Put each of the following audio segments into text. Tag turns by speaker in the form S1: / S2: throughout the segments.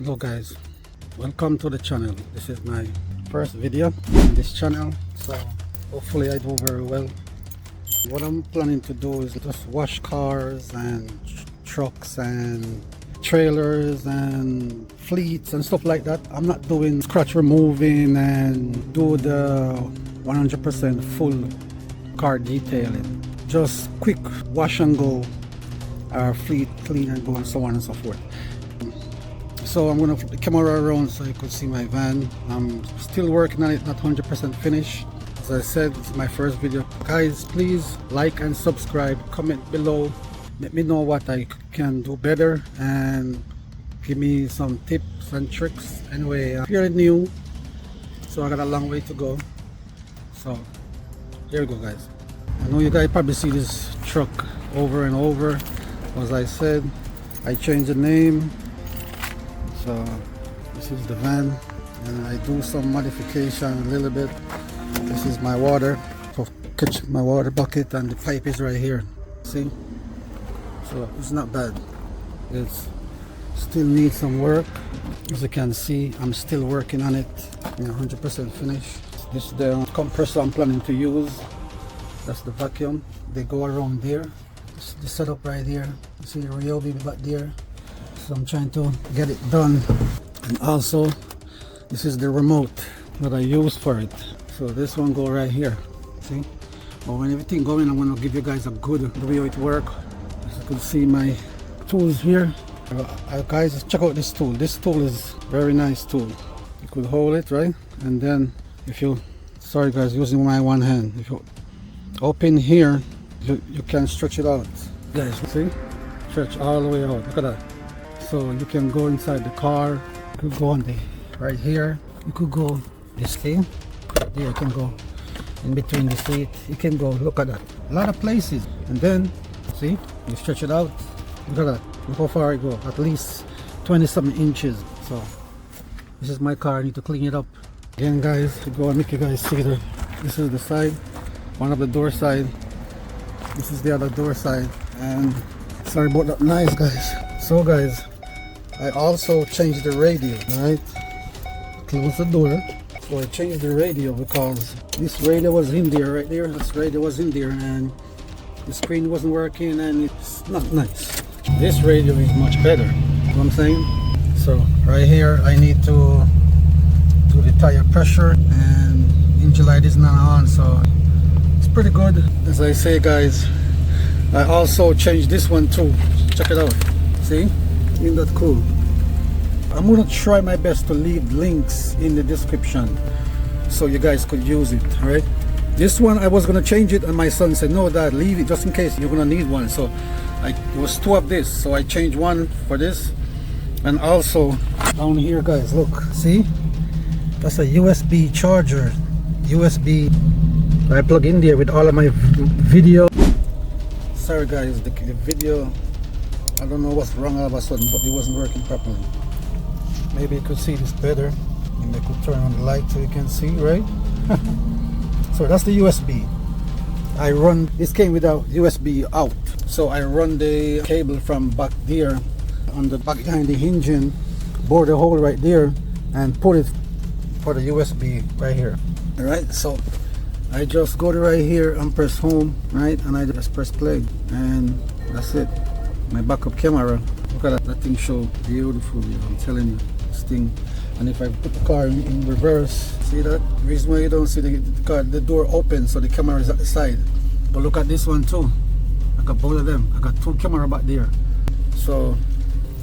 S1: Hello guys, welcome to the channel. This is my first video on this channel, so hopefully I do very well. What I'm planning to do is just wash cars and trucks and trailers and fleets and stuff like that. I'm not doing scratch removing and do the 100% full car detailing. Just quick wash and go, fleet clean and go, and so on and so forth. So I'm gonna flip the camera around so you could see my van. I'm still working on it, not 100% finished. As I said, it's my first video. Guys, please like and subscribe, comment below, let me know what I can do better and give me some tips and tricks. Anyway, I'm fairly new, so I got a long way to go. So here we go guys. I know you guys probably see this truck over and over. As I said, I changed the name. So this is the van, and I do some modification a little bit. This is my water, so catch my water bucket, and the pipe is right here. See? So it's not bad. It's still needs some work. As you can see, I'm still working on it. 100% finished. This is the compressor I'm planning to use. That's the vacuum. They go around there. This is the setup right here. You see the Ryobi back there. So I'm trying to get it done. And also this is the remote that I use for it. So this one go right here. See? But when everything going, I'm going to give you guys a good review it work. As you can see my tools here. Guys, check out this tool. This tool is very nice tool. You could hold it, right? And then if you, sorry guys, using my one hand, if you open here, you can stretch it out. Guys, see? Stretch all the way out. Look at that. So you can go inside the car. You could go on the right here. You could go this thing. There you can go in between the seat. You can go, look at that. A lot of places. And then see, you stretch it out. Look at that. Look how far I go. At least 20-something inches. So this is my car. I need to clean it up. Again guys, to go and make you guys see the, this is the side. One of the door side. This is the other door side. And sorry about that noise guys. So guys, I also changed the radio, right? Close the door. So I changed the radio because this radio was in there, right there. This radio was in there and the screen wasn't working and it's not nice. This radio is much better, you know what I'm saying? So right here I need to do the tire pressure, and engine light is not on, so it's pretty good. As I say guys, I also changed this one too. Check it out. See? Isn't that cool? I'm gonna try my best to leave links in the description so you guys could use it, right? This one I was gonna change it and my son said, no dad, leave it just in case you're gonna need one. So it was two of this, so I changed one for this. And also down here guys, look, see? That's a USB charger. USB I plug in there with all of my video. Sorry guys, the video, I don't know what's wrong all of a sudden, but it wasn't working properly. Maybe you could see this better. Maybe I could turn on the light so you can see, right? So that's the USB. I run, this came without USB out. So I run the cable from back there on the back behind the engine, bore the hole right there and put it for the USB right here. Alright, so I just go to right here and press home, right? And I just press play and that's it. My backup camera. Look at that, that thing show beautiful, you know, I'm telling you, this thing. And if I put the car in reverse, see that? The reason why you don't see the car, the door open, so the camera is at the side. But look at this one too. I got both of them. I got two camera back there. So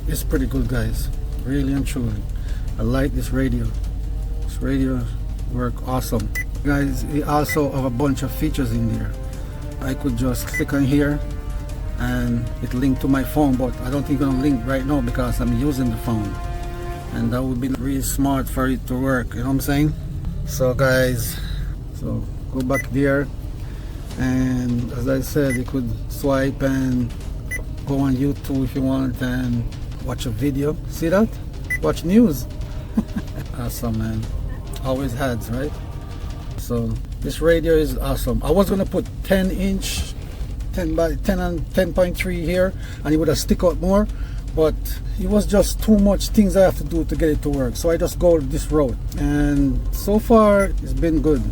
S1: it's pretty good guys, really and truly. I like this radio. This radio work awesome. Guys, it also have a bunch of features in there. I could just click on here and it linked to my phone, but I don't think it's gonna link right now because I'm using the phone, and that would be really smart for it to work, you know what I'm saying? So guys, so go back there, and as I said, you could swipe and go on YouTube if you want and watch a video. See that? Watch news. Awesome man, always ads, right? So this radio is awesome. I was gonna put 10-inch 10 by 10 and 10.3 here and it would have stick out more, but it was just too much things I have to do to get it to work, so I just go this route, and so far it's been good.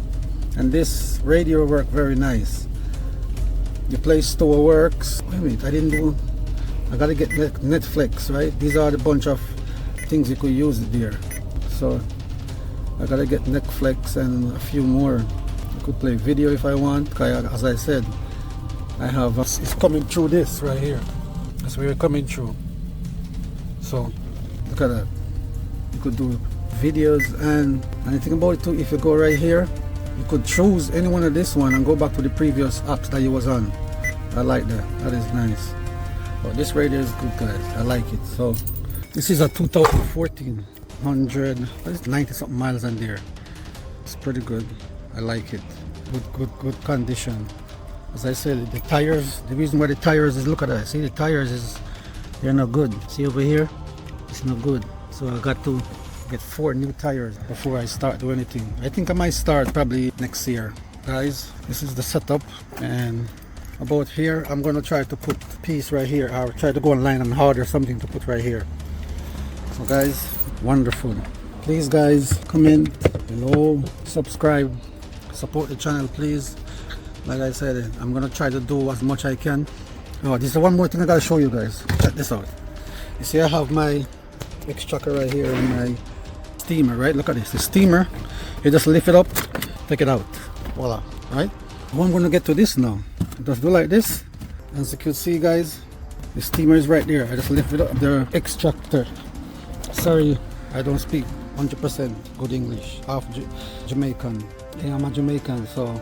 S1: And this radio worked very nice. The Play Store works. Wait a minute, I gotta get Netflix, right? These are the bunch of things you could use there. So I gotta get Netflix and a few more. I could play video if I want. As I said, I have it's coming through this right here. That's where it's coming through. So look at that. You could do videos, and anything about it too. If you go right here, you could choose any one of this one and go back to the previous apps that you was on. I like that. That is nice. But this radio is good, guys. I like it. So this is a 2014 90 something miles on there. It's pretty good. I like it. Good condition. As I said, the tires, the reason why the tires is, look at that. See, the tires they're not good. See over here, it's not good. So I got to get 4 new tires before I start doing anything. I think I might start probably next year. Guys, this is the setup, and about here I'm gonna try to put the piece right here. I'll try to go online and order something to put right here. So guys, wonderful. Please guys, comment below, subscribe, support the channel please. Like I said, I'm gonna try to do as much I can. Oh, this is one more thing I gotta show you guys. Check this out. You see I have my extractor right here and my steamer, right? Look at this. The steamer, you just lift it up, take it out. Voila, right? Well, I'm gonna get to this now. Just do like this. As you can see guys, the steamer is right there. I just lift it up, the extractor. Sorry, I don't speak 100% good English. Half Jamaican. Yeah, I'm a Jamaican, so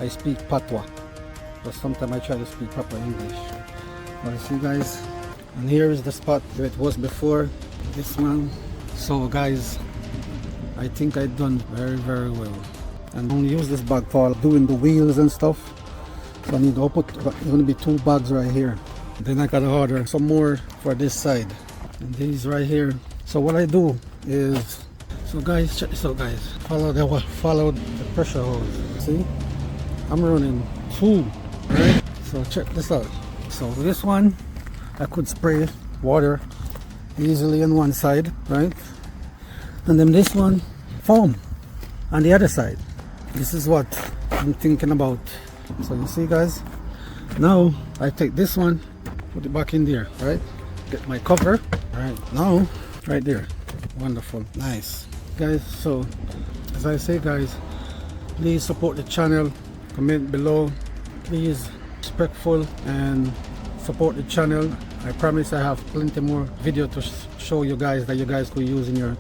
S1: I speak Patois. But sometimes I try to speak proper English. But see guys, and here is the spot where it was before. This one. So guys, I think I've done very well. And I'm gonna use this bag for doing the wheels and stuff. So I need to put, it's gonna be 2 bags right here. Then I gotta order some more for this side. And these right here. So what I do is, so guys, check this out guys. Follow the pressure hose. See? I'm running 2, right? So check this out. So this one, I could spray water easily on one side, right? And then this one, foam on the other side. This is what I'm thinking about. So you see guys, now I take this one, put it back in there, right? Get my cover, right? Now, right there. Wonderful, nice. Guys, so as I say guys, please support the channel, comment below, please, respectful, and support the channel. I promise I have plenty more video to show you guys that you guys could use in your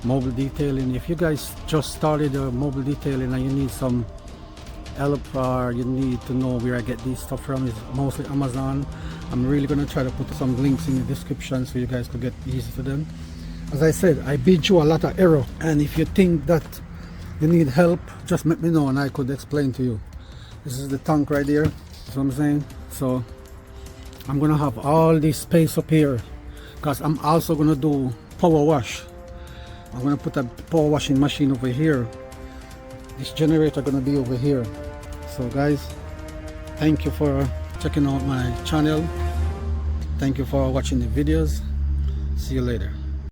S1: mobile detailing. If you guys just started your mobile detailing and you need some help, or you need to know where I get these stuff from, is mostly Amazon. I'm really gonna try to put some links in the description so you guys could get easy to them. As I said, I been through a lot of error, and if you think that you need help, just let me know and I could explain to you. This is the tank right there, that's what I'm saying. So I'm gonna have all this space up here because I'm also gonna do power wash. I'm gonna put a power washing machine over here. This generator gonna be over here. So guys, thank you for checking out my channel. Thank you for watching the videos. See you later.